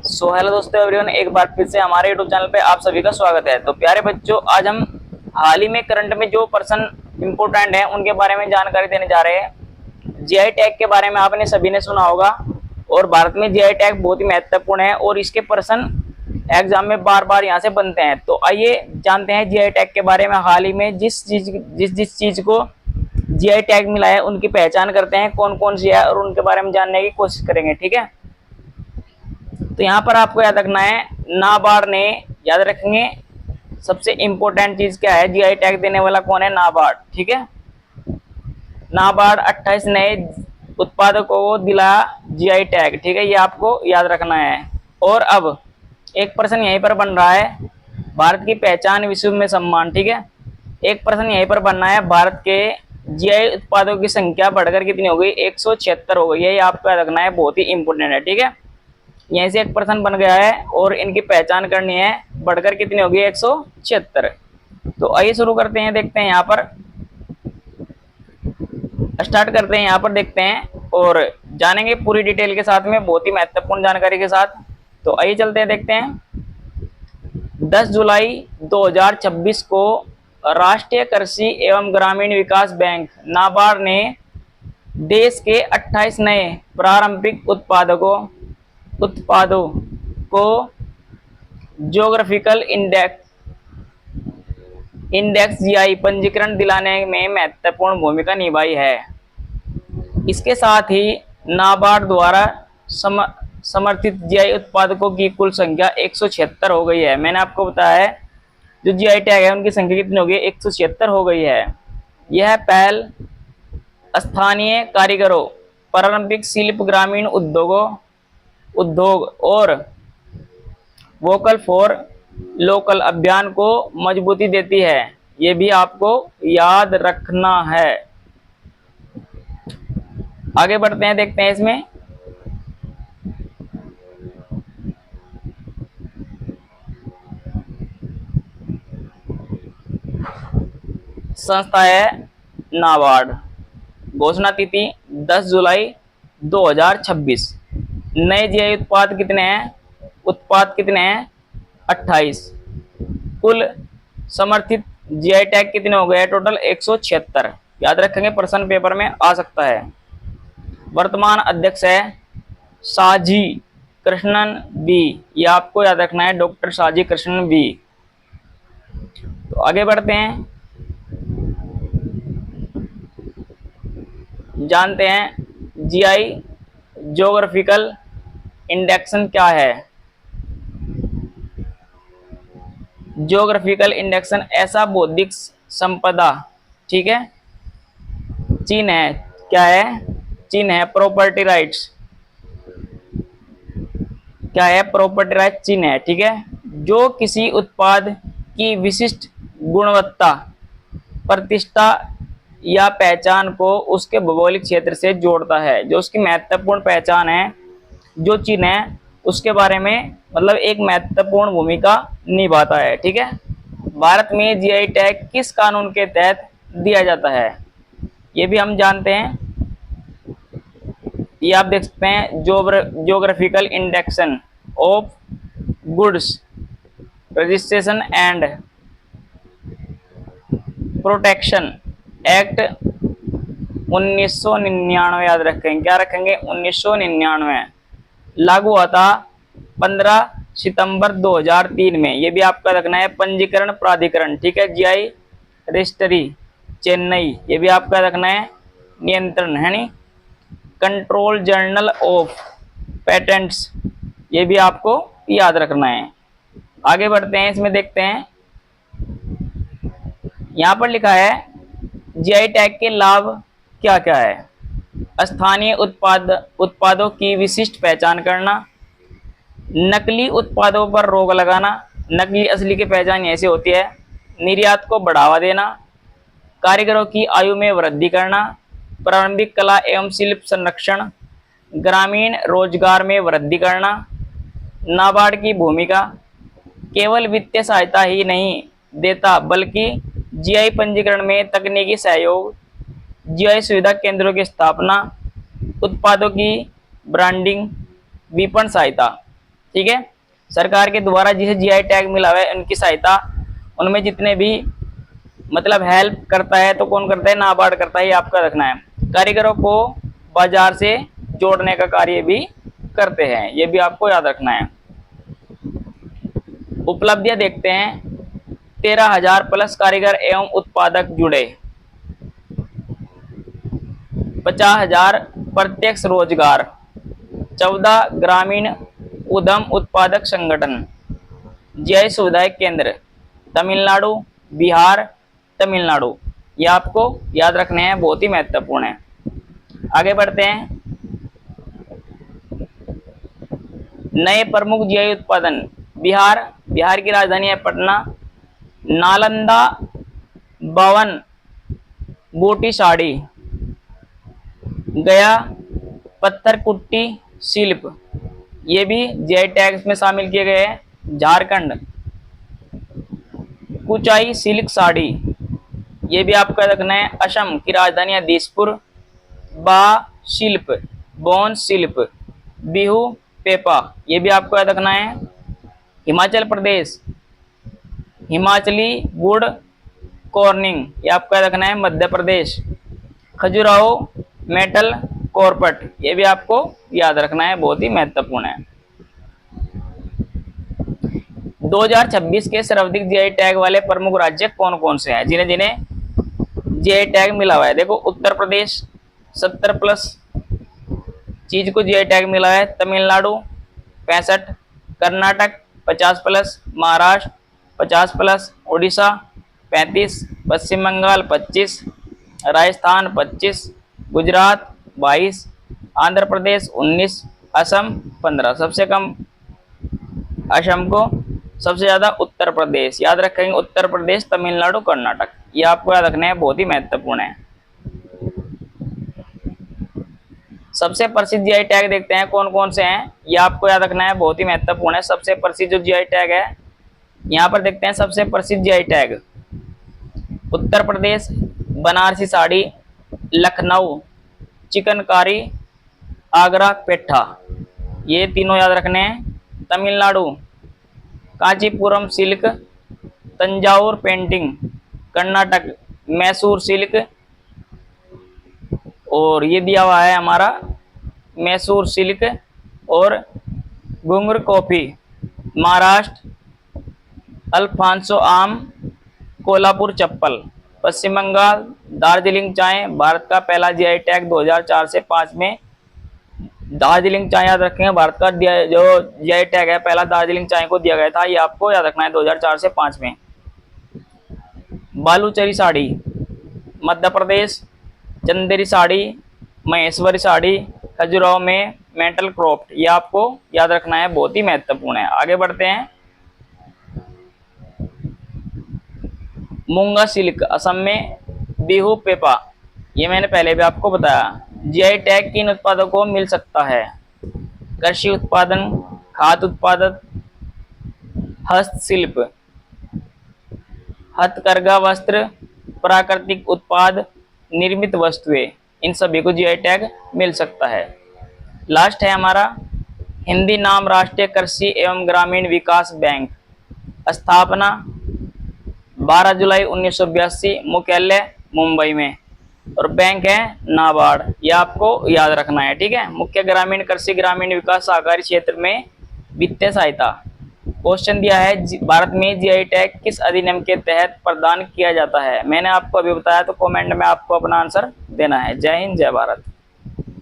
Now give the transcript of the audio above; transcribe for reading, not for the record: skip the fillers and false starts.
Hello दोस्तों everyone, एक बार फिर से हमारे यूट्यूब चैनल पे आप सभी का स्वागत है। तो प्यारे बच्चों, आज हम हाल ही में करंट में जो पर्सन इंपोर्टेंट है उनके बारे में जानकारी देने जा रहे हैं। जीआई टैग के बारे में आपने सभी ने सुना होगा और भारत में जीआई टैग बहुत ही महत्वपूर्ण है और इसके पर्सन एग्जाम में बार बार यहाँ से बनते हैं। तो आइए जानते हैं जीआई टैग के बारे में। हाल ही में जिस चीज को जीआई टैग मिला है उनकी पहचान करते हैं, कौन कौन सी है और उनके बारे में जानने की कोशिश करेंगे। ठीक है, तो यहाँ पर आपको याद रखना है, नाबार्ड ने, याद रखेंगे सबसे इंपॉर्टेंट चीज क्या है, जीआई टैग देने वाला कौन है, नाबार्ड। ठीक है, नाबार्ड 28 नए उत्पादकों को दिला जीआई टैग। ठीक है, ये आपको याद रखना है। और अब एक प्रश्न यहीं पर बन रहा है, भारत की पहचान विश्व में सम्मान। ठीक है, एक प्रश्न यहीं पर बनना है, भारत के जीआई उत्पादों की संख्या बढ़कर कितनी हो गई, 176 हो गई है। ये आपको याद रखना है, बहुत ही इंपॉर्टेंट है। ठीक है, यहीं से एक पर्सन बन गया है और इनकी पहचान करनी है, बढ़कर कितनी होगी, 176। तो आइए शुरू करते हैं, देखते हैं यहाँ पर, स्टार्ट करते हैं। यहाँ पर देखते हैं और जानेंगे पूरी डिटेल के साथ में, बहुत ही महत्वपूर्ण जानकारी के साथ। तो आइए चलते हैं, देखते हैं। 10 जुलाई 2026 को राष्ट्रीय कृषि एवं ग्रामीण विकास बैंक नाबार्ड ने देश के 28 नए प्रारंभिक उत्पादों को ज्योग्राफिकल इंडेक्स जीआई पंजीकरण दिलाने में महत्वपूर्ण भूमिका निभाई है। इसके साथ ही नाबार्ड द्वारा समर्थित जीआई उत्पादकों की कुल संख्या 176 हो गई है। मैंने आपको बताया है जो जीआई टैग है उनकी संख्या कितनी हो गई, 176 हो गई है। यह पहल स्थानीय कारीगरों, प्रारंभिक शिल्प, ग्रामीण उद्योग और वोकल फॉर लोकल अभियान को मजबूती देती है। ये भी आपको याद रखना है। आगे बढ़ते हैं, देखते हैं इसमें। संस्था है नाबार्ड। घोषणा तिथि 10 जुलाई 2026। नए जीआई उत्पाद कितने हैं, 28। कुल समर्थित जीआई टैग कितने हो गए, टोटल 176। याद रखेंगे, प्रश्न पेपर में आ सकता है। वर्तमान अध्यक्ष है साजी कृष्णन बी। ये आपको याद रखना है, डॉक्टर साजी कृष्णन बी। तो आगे बढ़ते हैं, जानते हैं जीआई ज्योग्राफिकल इंडेक्सन क्या है। ज्योग्राफिकल इंडेक्सन ऐसा बौद्धिक संपदा, ठीक है, चिन्ह है, क्या है, चिन्ह है, प्रॉपर्टी राइट्स, क्या है, प्रॉपर्टी राइट चिन्ह है। ठीक है, जो किसी उत्पाद की विशिष्ट गुणवत्ता, प्रतिष्ठा या पहचान को उसके भौगोलिक क्षेत्र से जोड़ता है। जो उसकी महत्वपूर्ण पहचान है, जो चिन्ह है, उसके बारे में मतलब एक महत्वपूर्ण भूमिका निभाता है। ठीक है, भारत में जीआई टैग किस कानून के तहत दिया जाता है, ये भी हम जानते हैं। ये आप देख सकते हैं, geographical induction of goods registration and protection act 1999। याद रखेंगे, क्या रखेंगे, 1999 लागू हुआ था 15 सितंबर 2003 में। ये भी आपका रखना है, पंजीकरण प्राधिकरण। ठीक है, जीआई रजिस्ट्री चेन्नई, ये भी आपका रखना है, नियंत्रण है नी, कंट्रोल जर्नल ऑफ पेटेंट्स, ये भी आपको याद रखना है। आगे बढ़ते हैं, इसमें देखते हैं। यहाँ पर लिखा है जीआई टैग के लाभ क्या क्या है। स्थानीय उत्पादों की विशिष्ट पहचान करना, नकली उत्पादों पर रोक लगाना, नकली असली की पहचान ऐसे होती है, निर्यात को बढ़ावा देना, कारीगरों की आयु में वृद्धि करना, प्रारंभिक कला एवं शिल्प संरक्षण, ग्रामीण रोजगार में वृद्धि करना। नाबार्ड की भूमिका, केवल वित्तीय सहायता ही नहीं देता बल्कि जीआई पंजीकरण में तकनीकी सहयोग, जीआई सुविधा केंद्रों की स्थापना, उत्पादों की ब्रांडिंग, विपणन सहायता। ठीक है। सरकार के द्वारा जिसे जीआई टैग मिला हुआ है उनकी सहायता, उनमें जितने भी मतलब हेल्प करता है तो कौन करता है, नाबार्ड करता है, ये आपका रखना है। कारीगरों को बाजार से जोड़ने का कार्य भी करते हैं, ये भी आपको याद रखना है। उपलब्धियां देखते हैं, 13,000 प्लस कारीगर एवं उत्पादक जुड़े, 50,000 प्रत्यक्ष रोजगार, 14 ग्रामीण उद्यम उत्पादक संगठन, जीआई सुविधाएं केंद्र तमिलनाडु, बिहार, तमिलनाडु, ये आपको याद रखने हैं, बहुत ही महत्वपूर्ण है। आगे बढ़ते हैं। नए प्रमुख जीआई उत्पादन, बिहार की राजधानी है पटना, नालंदा 52 बूटी साड़ी, गया पत्थर कुट्टी शिल्प, ये भी जीआई टैग्स में शामिल किए गए हैं। झारखंड कुचाई सिल्क साड़ी, ये भी आपका रखना है। असम की राजधानी है दिसपुर, बा शिल्प, बोन शिल्प, बिहू पेपा, ये भी आपको याद रखना है। हिमाचल प्रदेश हिमाचली गुड़ कॉर्निंग, ये आपको याद रखना है। मध्य प्रदेश खजुराहो मेटल कॉर्पट, ये भी आपको याद रखना है, बहुत ही महत्वपूर्ण है। 2026 के सर्वाधिक जीआई टैग वाले प्रमुख राज्य कौन कौन से हैं, जिन्हें जिन्हें जीआई टैग मिला हुआ है। देखो, उत्तर प्रदेश 70 प्लस चीज को जीआई टैग मिला है, तमिलनाडु 65, कर्नाटक 50 प्लस, महाराष्ट्र 50 प्लस, उड़ीसा 35, पश्चिम बंगाल 25, राजस्थान 25, गुजरात 22, आंध्र प्रदेश 19, असम 15। सबसे कम असम को, सबसे ज्यादा उत्तर प्रदेश। याद रखेंगे उत्तर प्रदेश, तमिलनाडु, कर्नाटक, ये आपको याद रखना है, बहुत ही महत्वपूर्ण है। सबसे प्रसिद्ध जीआई टैग देखते हैं कौन कौन से हैं, ये आपको याद रखना है, बहुत ही महत्वपूर्ण है। सबसे प्रसिद्ध जो जीआई टैग है, यहाँ पर देखते हैं सबसे प्रसिद्ध जीआई टैग। उत्तर प्रदेश बनारसी साड़ी, लखनऊ चिकनकारी, आगरा पेठा, ये तीनों याद रखने हैं। Tamil Nadu Kanchipuram silk, Thanjavur painting, Karnataka Mysore silk, और ये दिया हुआ है हमारा मैसूर सिल्क और घुंगर कॉफी, महाराष्ट्र अल्फांसो आम, कोल्हापुर चप्पल, पश्चिम बंगाल दार्जिलिंग चाय, भारत का पहला जीआई टैग 2004 से 5 में दार्जिलिंग चाय, याद रखेंगे भारत का जो जीआई टैग है पहला दार्जिलिंग चाय को दिया गया था, ये आपको याद रखना है 2004 से 5 में। बालूचरी साड़ी मध्य प्रदेश, चंदेरी साड़ी, महेश्वरी साड़ी, खजुराहो में मेटल क्राफ्ट, ये आपको याद रखना है, बहुत ही महत्वपूर्ण है। आगे बढ़ते हैं। मूंगा सिल्क असम में, बिहू पेपा, ये मैंने पहले भी आपको बताया। जीआई टैग किन उत्पादों को मिल सकता है, कृषि उत्पादन, खाद्य उत्पादन, हस्तशिल्प, हथकरघा वस्त्र, प्राकृतिक उत्पाद, निर्मित वस्तुएं, इन सभी को जीआई टैग मिल सकता है। लास्ट है हमारा हिंदी नाम राष्ट्रीय कृषि एवं ग्रामीण विकास बैंक, स्थापना 12 जुलाई 1982, मुख्यालय मुंबई में, और बैंक है नाबार्ड, ये आपको याद रखना है, ठीक है। मुख्य ग्रामीण कृषि ग्रामीण विकास सहकारी क्षेत्र में वित्तीय सहायता। क्वेश्चन दिया है, भारत में जीआई टैग किस अधिनियम के तहत प्रदान किया जाता है, मैंने आपको अभी बताया, तो कमेंट में आपको अपना आंसर देना है। जय हिंद, जय भारत।